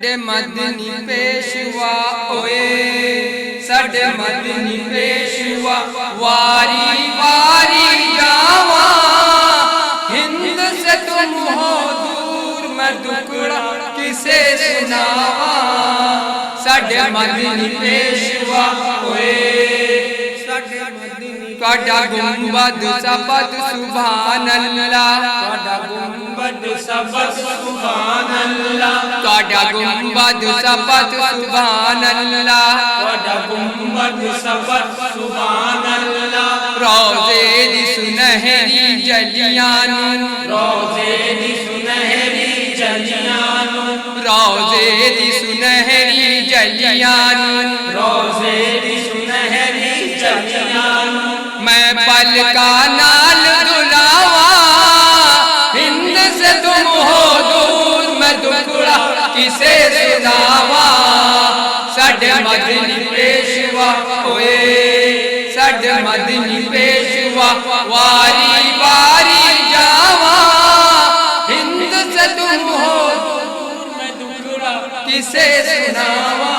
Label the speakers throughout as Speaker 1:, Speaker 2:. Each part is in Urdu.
Speaker 1: مدنی پیشوا ہوئے ساڈے مدنی پیشوا واری واری جاواں ہند سے تم ہو دور میں دکڑا کسے سناواں ساڈے مدنی پیشوا ہوئے تواڈا گنبد سبت سبحان اللہ تواڈا گنبد سبت سبحان اللہ تواڈا گنبد سبت سبحان اللہ تواڈا گنبد سبت سبحان اللہ روزے دی سنہری جلیاں روزے دی سنہری جلیاں روزے دی سنہری جلیاں روزے دی سنہری جلیاں میں پلکا نال دلاواں ہند سے تم ہو دور میں دکڑا کسے سناواں ساڈے مدنی پیشوا ہوئے ساڈے مدنی پیشوا واری واری جاواں ہند سے تم ہو دور میں دکڑا کسے سناواں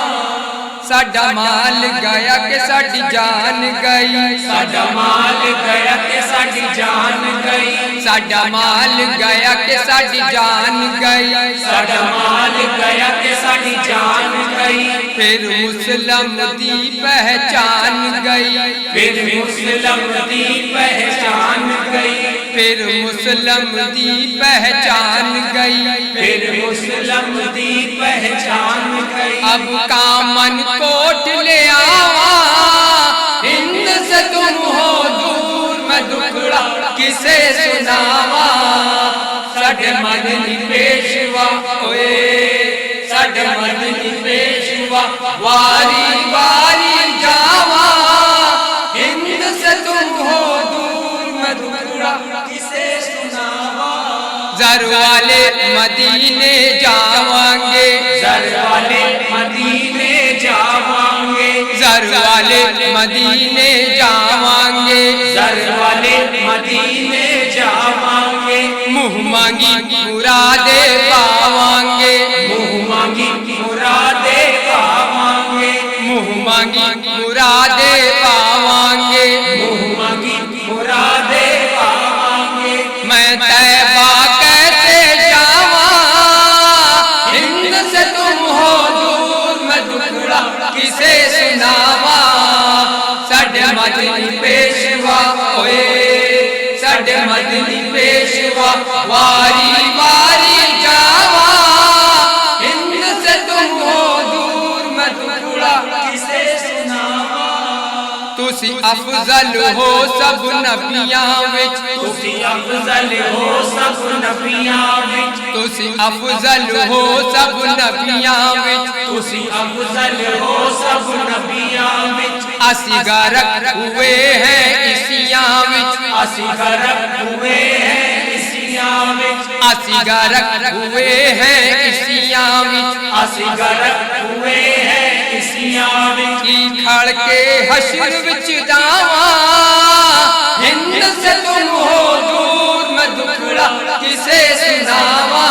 Speaker 1: ساڈا مال گیا کہ ساڈی جان گئی ساڈا مال گیا کہ ساڈی جان گئی ساڈا مال گیا کہ ساڈی جان گئی ساڈا مال گیا کہ ساڈی جان گئی پھر مسلم دی پہچان گئی پھر مسلم دی پہچان گئی پھر مسلم دی پہچان گئی پھر مسلم دی پہچان گئی اب کامن کوٹ لے آواں ہند سے تم ہو دور میں دکڑا کسے سناواں ساڈے مدنی پیشوا ہوئے ساڈے مدنی پیشوا واری واری جاواں ہند سے تم ہو دور میں دکڑا کسے سناواں زر والے مدینے جاواں گے زر والے مدینے جاواں گے زر والے مدینے جاواں گے زر والے مدینے جاواں گے منہ مانگی مرادیں پاواں گے منہ مانگی مرادیں پاواں گے منہ مانگی مرادیں پاواں گے منہ مانگی مرادیں پاواں گے میں طیبہ کیسے جاواں ہند سے تم ہو دور میں دکڑا کسے سناواں ساڈے مدنی پیشوا ہوئے ساڈے مدنی پیشوا واری واری جاواں ہند سے تم ہو دور میں دکڑا کسے سناواں تسی افضل ہو سب نبیاں وچ تسی افضل ہو سب نبیاں وچ تسی افضل ہو سب نبیاں وچ تسی افضل ہو سب نبیاں وچ اسی غرق ہوئے ہیں اسیاں وچ اسی غرق ہوئے ہیں اسیاں وچ اسی غرق ہوئے ہیں اسیاں وچ اسی غرق ہوئے ہیں اسیاں وچ کھڑ کے حشر وچ جاواں ہند سے تم ہو دور میں دکڑا کسے سناواں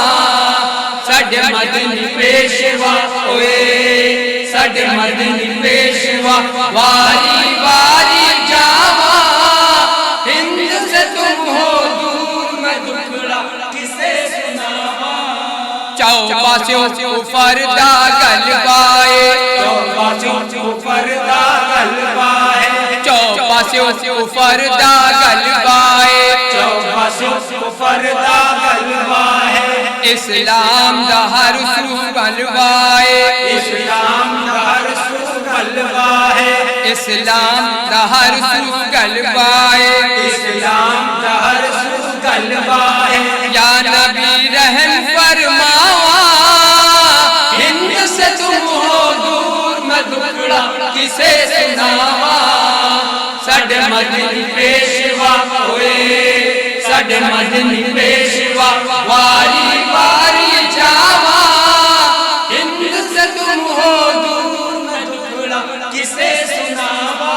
Speaker 1: ساڈے مدنی پیشوا ہوئے ساڈے مدنی پیشوا واری واری جاواں ہند سے تم ہو دور میں دکڑا کسے سناواں چاؤ پاسیوں کفر دا غلبہ ہے چاؤ پاسیوں کفر دا غلبہ ہے چاؤ پاسیوں کفر دا غلبہ ہے چاؤ پاسیوں کفر دا غلبہ ہے اسلام دا ہر سو غلبہ ہے اسلام دا ہر سو غلبہ ہے اسلام دا ہر سو غلبہ ہے اسلام دا ہر سو غلبہ ہے یا نبی رحم فرماواں ہند سے تم ہو دور میں دکڑا کسے سناواں ساڈے مدنی پیشوا ہوئے ساڈے مدنی پیشوا واری واری جاواں ہند سے تم ہو دور میں دکڑا کسے سناواں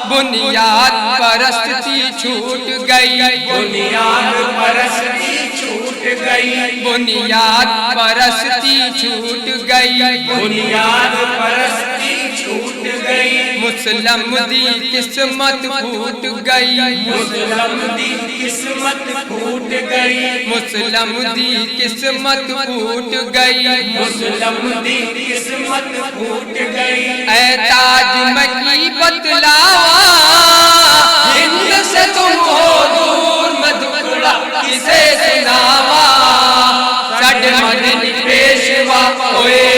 Speaker 1: بنیاد پرستی چھوٹ گئی بنیاد پرستی چھوٹ گئی بنیاد پرستی چھوٹ گئی گئی
Speaker 2: بنیاد پرستی چھوٹ گئی
Speaker 1: مسلم دی قسمت پھوٹ گئی
Speaker 2: مسلم دی قسمت پھوٹ گئی
Speaker 1: مسلم دی قسمت پھوٹ گئی
Speaker 2: مسلم دی قسمت پھوٹ گئی
Speaker 1: اے تاج مکی بتلاوا ہند سے تم ہو دور میں دکھڑا کسے سناوا سڈ مدنی پیشوا ہوئے